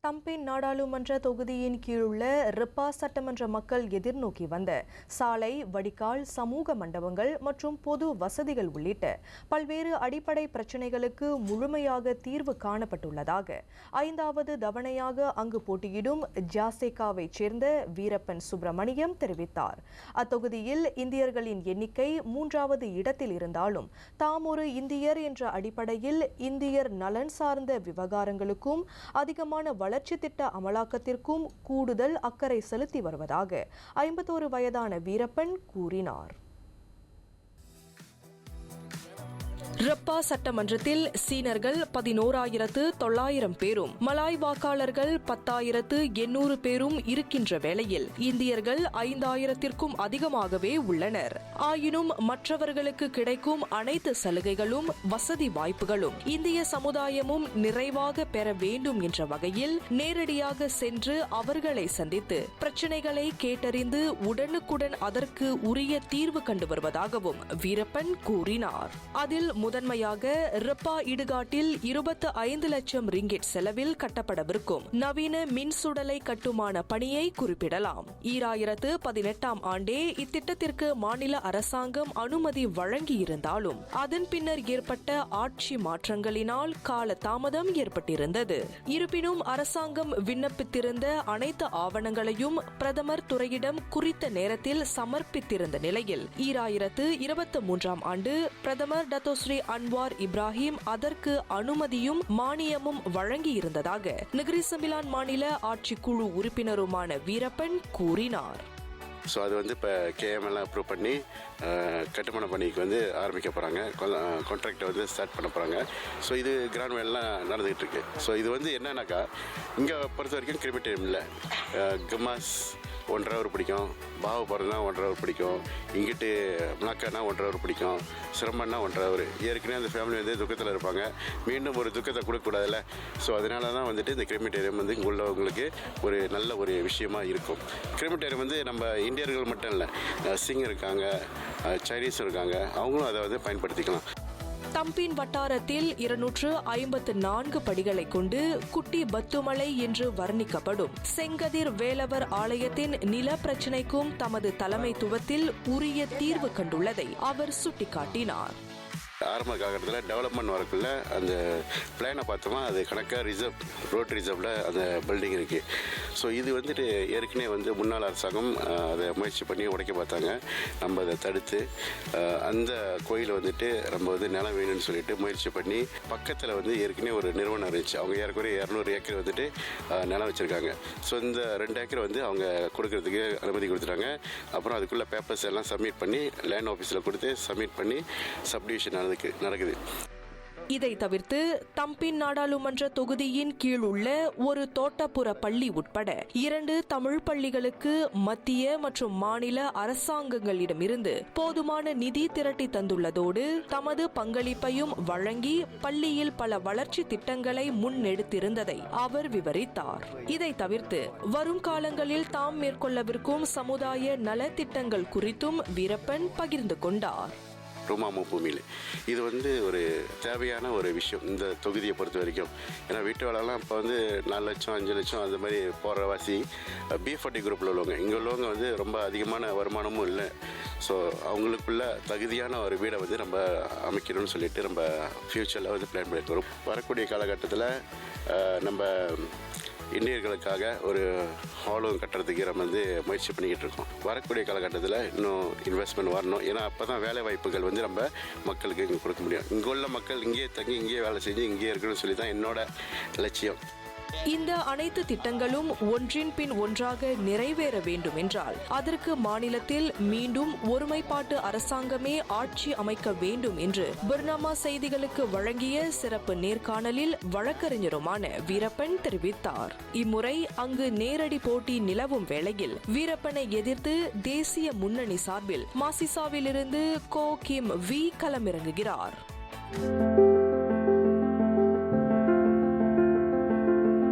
தம்பின் நாடாளுமன்ற தொகுதியின் கீழுள்ள ரிப்பா சட்டமன்ற மக்கள் எதிர்நோக்கி வந்த சாலை, வடிகால், சமூக மண்டபங்கள் மற்றும் பொது வசதிகள் உள்ளிட்ட பல்வேறு அடிப்படை பிரச்சினைகளுக்கு முழுமையாக தீர்வு காணப்பட்டுள்ளதாக 5வது தவணையாக அங்கு போட்டியிடும் ஜாசேகாவைச் சேர்ந்த வீரப்பன் சுப்பிரமணியம் தெரிவித்தார். அத்தொகுதியில் இந்தியர்களின் எண்ணிக்கை 3வது இடத்தில் இருந்தாலும் தாம் ஒரு இந்தியர் என்ற அடிப்படையில் இந்தியர் நலன் சார்ந்த விவகாரங்களுக்கும் அதிகமான வளர்ச்சி திட்ட அமலாக்கத்திற்கும் கூடுதல் அக்கறை செலுத்தி வருவதாக 51 வயதான வீரப்பன் கூறினார். ரிப்பா சட்டமன்றத்தில் சீனர்கள் 11,900 பேரும், மலாய் வாக்காளர்கள் 10,800 பேரும் இருக்கின்ற வேளையில் இந்தியர்கள் 5,000க்கும் அதிகமாகவே உள்ளனர். ஆயினும் மற்றவர்களுக்கு கிடைக்கும் அனைத்து சலுகைகளும் வசதி வாய்ப்புகளும் இந்திய சமுதாயமும் நிறைவாக பெற வேண்டும் என்ற வகையில் நேரடியாக சென்று அவர்களை சந்தித்து பிரச்சினைகளை கேட்டறிந்து உடனுக்குடன் அதற்கு உரிய தீர்வு கண்டு வருவதாகவும் வீரப்பன் கூறினார். அதில் முதன்மையாக ரிப்பா இடுகாட்டில் 25 லட்சம் ரிங்கிட் செலவில் கட்டப்படவிருக்கும் நவீன மின் சுடலை கட்டுமான பணியை குறிப்பிடலாம். 2018ஆம் ஆண்டே இத்திட்டத்திற்கு மாநில அரசாங்கம் அனுமதி வழங்கியிருந்தாலும் அதன் பின்னர் ஏற்பட்ட ஆட்சி மாற்றங்களினால் கால தாமதம் ஏற்பட்டிருந்தது. இருப்பினும் அரசாங்கம் விண்ணப்பித்திருந்த அனைத்து ஆவணங்களையும் பிரதமர் துறையிடம் குறித்த நேரத்தில் சமர்ப்பித்திருந்த நிலையில் 2023ஆம் ஆண்டு பிரதமர் டத்தோஸ்ரீ அன்வார் இப்ராஹிம் அதற்கு அனுமதியும் மானியமும் வழங்கியிருந்ததாக நெகிரி செம்பிலான் மாநில ஆட்சிக்குழு உறுப்பினருமான வீரப்பன் கூறினார். ஸோ அது இப்போ கேஎம்எல்லாம் அப்ரூவ் பண்ணி கட்டுமான பணிக்கு ஆரம்பிக்க போகிறாங்க. கான்ட்ராக்டை ஸ்டார்ட் பண்ண போகிறாங்க. ஸோ இது கிராண்ட் வேலாம் நடந்துகிட்டு இருக்கு. ஸோ இது என்னன்னாக்கா இங்கே பொறுத்த வரைக்கும் கிரிமிட்டேரியம் இல்லை. கமாஸ் 1.5 ஹவர் பிடிக்கும், பாவு போகிறதுனா 1.5 ஹவர் பிடிக்கும், இங்கிட்டு மலாக்கானா 1.5 ஹவர் பிடிக்கும், சிரமம்னா 1.5 ஹவர். ஏற்கனவே அந்த ஃபேமிலி துக்கத்தில் இருப்பாங்க, மீண்டும் ஒரு துக்கத்தை கொடுக்கக்கூடாதுல்ல. ஸோ அதனால தான் இந்த கிரிமிட்டேரியம் இங்கே உள்ளவங்களுக்கு ஒரு நல்ல ஒரு விஷயமா இருக்கும். கிரிமிட்டேரியம் நம்ம இந்தியர்கள் மட்டும் இல்லை, சிங் இருக்காங்க, சைனீஸ் இருக்காங்க, அவங்களும் அதை பயன்படுத்திக்கலாம். தம்பின் வட்டாரத்தில் 254 படிகளை கொண்டு குட்டி பத்துமலை என்று வர்ணிக்கப்படும் செங்கதிர் வேலவர் ஆலயத்தின் நில பிரச்சினைக்கும் தமது தலைமைத்துவத்தில் உரிய தீர்வு கண்டுள்ளதை அவர் சுட்டிக்காட்டினார். ஆரம்ப காலகட்டத்தில் டெவலப்மெண்ட் ஒர்க்கில் அந்த பிளானை பார்த்தோமா அது கணக்காக ரோட் ரிசர்வில் அந்த பில்டிங் இருக்குது. ஸோ இது ஏற்கனவே முன்னாள் அரசாங்கம் அதை முயற்சி பண்ணி உடைக்க பார்த்தாங்க. நம்ம அதை தடுத்து அந்த கோயில் நம்ம நிலம் வேணும்னு சொல்லிட்டு முயற்சி பண்ணி பக்கத்தில் ஏற்கனவே ஒரு நிறுவனம் இருந்துச்சு. அவங்க ஏற்கனவே 200 ஏக்கர் நிலம் வச்சுருக்காங்க. ஸோ இந்த 2 ஏக்கர் அவங்க கொடுக்கறதுக்கு அனுமதி கொடுத்துட்டாங்க. அப்புறம் அதுக்குள்ளே பேப்பர்ஸ் எல்லாம் சப்மிட் பண்ணி லேண்ட் ஆஃபீஸில் கொடுத்து சப்மிட் பண்ணி சப்டிவிஷன் நடக்குது. இதை தவிர்த்து தம்பின் நாடாளுமன்ற தொகுதியின் கீழ் உள்ள ஒரு தோட்டப்புற பள்ளி உட்பட 2 தமிழ் பள்ளிகளுக்கு மத்திய மற்றும் மாநில அரசாங்கங்களிடமிருந்து போதுமான நிதி திரட்டி தந்துள்ளதோடு தமது பங்களிப்பையும் வழங்கி பள்ளியில் பல வளர்ச்சி திட்டங்களை முன்னெடுத்திருந்ததை அவர் விவரித்தார். இதை தவிர்த்து வரும் காலங்களில் தாம் மேற்கொள்ளவிருக்கும் சமுதாய நலத்திட்டங்கள் குறித்தும் வீரப்பன் பகிர்ந்து கொண்டார். ருமாமு பூமியில் இது ஒரு தேவையான ஒரு விஷயம் இந்த தொகுதியை பொறுத்த வரைக்கும். ஏன்னா வீட்டு வேலைலாம் இப்போ 4 லட்சம் 5 லட்சம் அந்த மாதிரி போகிற வாசி B40 குரூப்பில் உள்ளவங்க, இங்கே உள்ளவங்க ரொம்ப அதிகமான வருமானமும் இல்லை. ஸோ அவங்களுக்குள்ள தகுதியான ஒரு வீடை நம்ம அமைக்கணும்னு சொல்லிட்டு நம்ம ஃப்யூச்சரில் பிளான் பண்ணியிருக்கிறோம். வரக்கூடிய காலகட்டத்தில் நம்ம இந்தியர்களுக்காக ஒரு ஹாலும் கட்டுறதுக்கு நம்ம முயற்சி பண்ணிக்கிட்டு இருக்கோம். வரக்கூடிய காலகட்டத்தில் இன்னும் இன்வெஸ்ட்மெண்ட் வரணும். ஏன்னா அப்போ தான் வேலை வாய்ப்புகள் நம்ம மக்களுக்கு இங்கே கொடுக்க முடியும். இங்கே உள்ள மக்கள் இங்கேயே தங்கி இங்கேயே வேலை செஞ்சு இங்கேயே இருக்கணும்னு சொல்லி தான் என்னோட லட்சியம். இந்த அனைத்து திட்டங்களும் ஒன்றின் பின் ஒன்றாக நிறைவேற வேண்டும் என்றால் அதற்கு மாநிலத்தில் மீண்டும் ஒருமைப்பாட்டு அரசாங்கமே ஆட்சி அமைக்க வேண்டும் என்று பர்னாமா செய்திகளுக்கு வழங்கிய சிறப்பு நேர்காணலில் வழக்கறிஞருமான வீரப்பன் தெரிவித்தார். இம்முறை அங்கு நேரடி போட்டி நிலவும் வேளையில் வீரப்பனை எதிர்த்து தேசிய முன்னணி சார்பில் மாசிசாவிலிருந்து கோ கிம் வி களமிறங்குகிறார்.